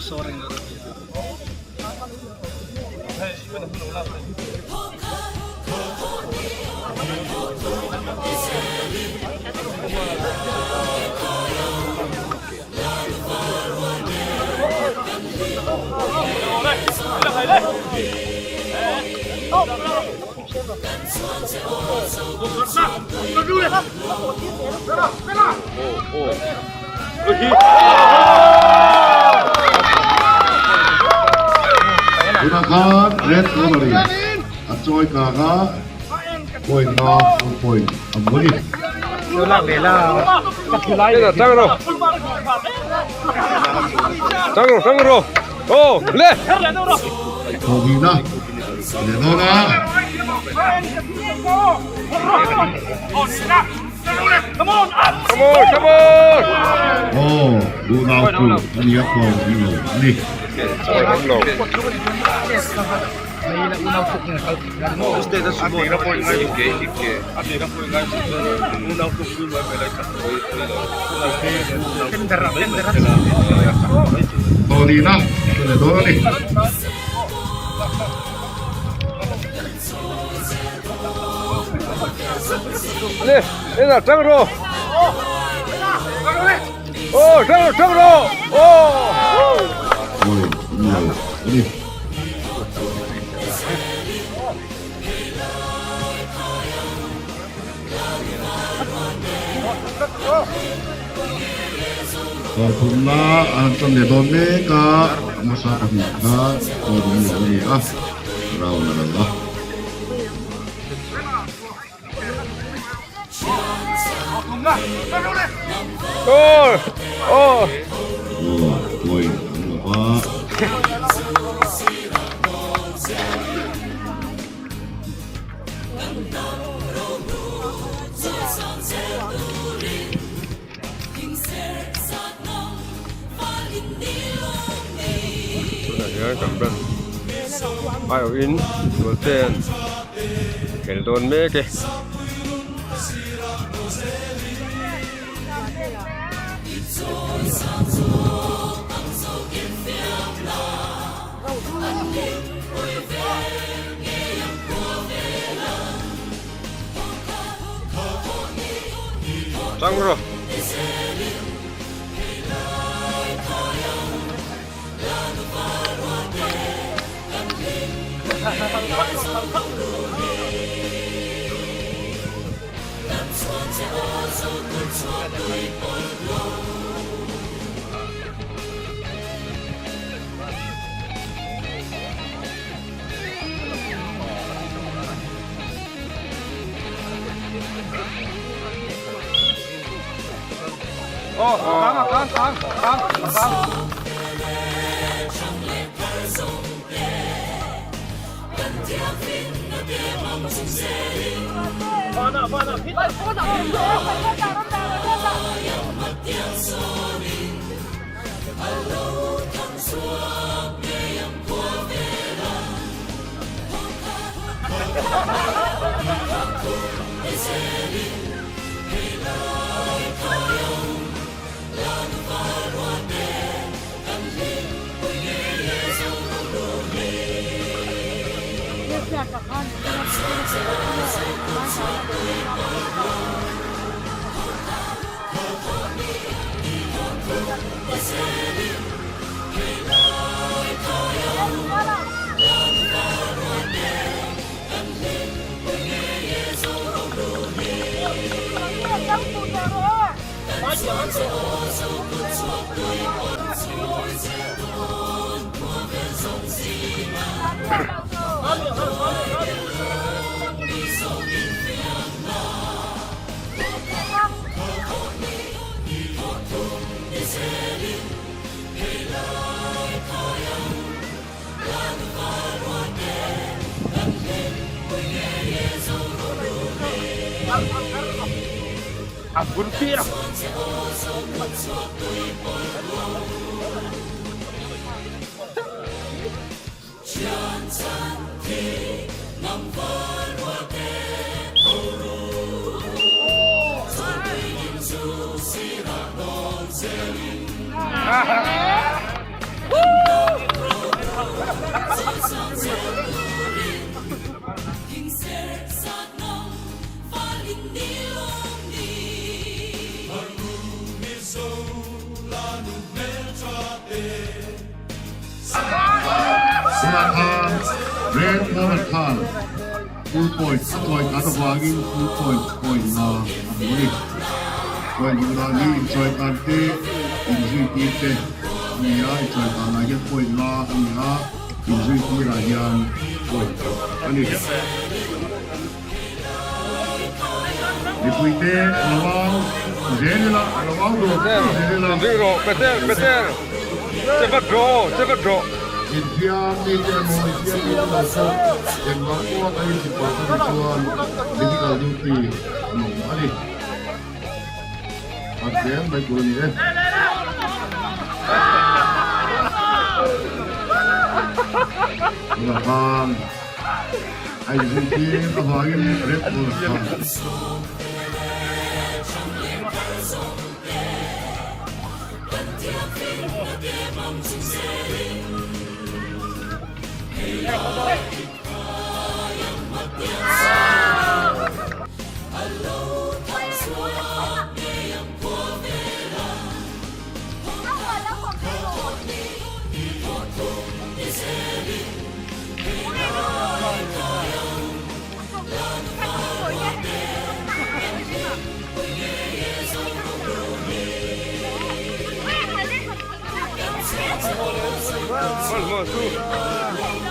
soreng na rin. Gunakan red memory at joy kaka point no point ambuni Wala, bela. 장으로 장으로 네 거기나 내너나 컴온 루나우프 아니야코 이거 니 Gusto ito subo. Ira po yung ngayon. Ira po yung ngayon. Unaw po yung ngayon. 거기나 내너니 네 얘들아 장으로 장으로 니 Puna Anton Nedoneka masyarakat kita ini rawan adalah poin apa 잠깐 아유 인 볼땐 겔돈 메게 짱으로 Ampun pira. Woo! Jonathan Red Jonathan full point Joy Katawagin full point na Amuri point na ni Joy Kante Injury Kite Nia Joy Kanayan point la Nia Injury Kira yan point Ani Dipuite Alawang Zenila Alawang Zenila Zero, better. Cepat draw. India media mo India media so yang mampu kayo si pasukan medical duty ano ali again may gol niya Lahan ay hindi kahagin red bull Vamos, tú.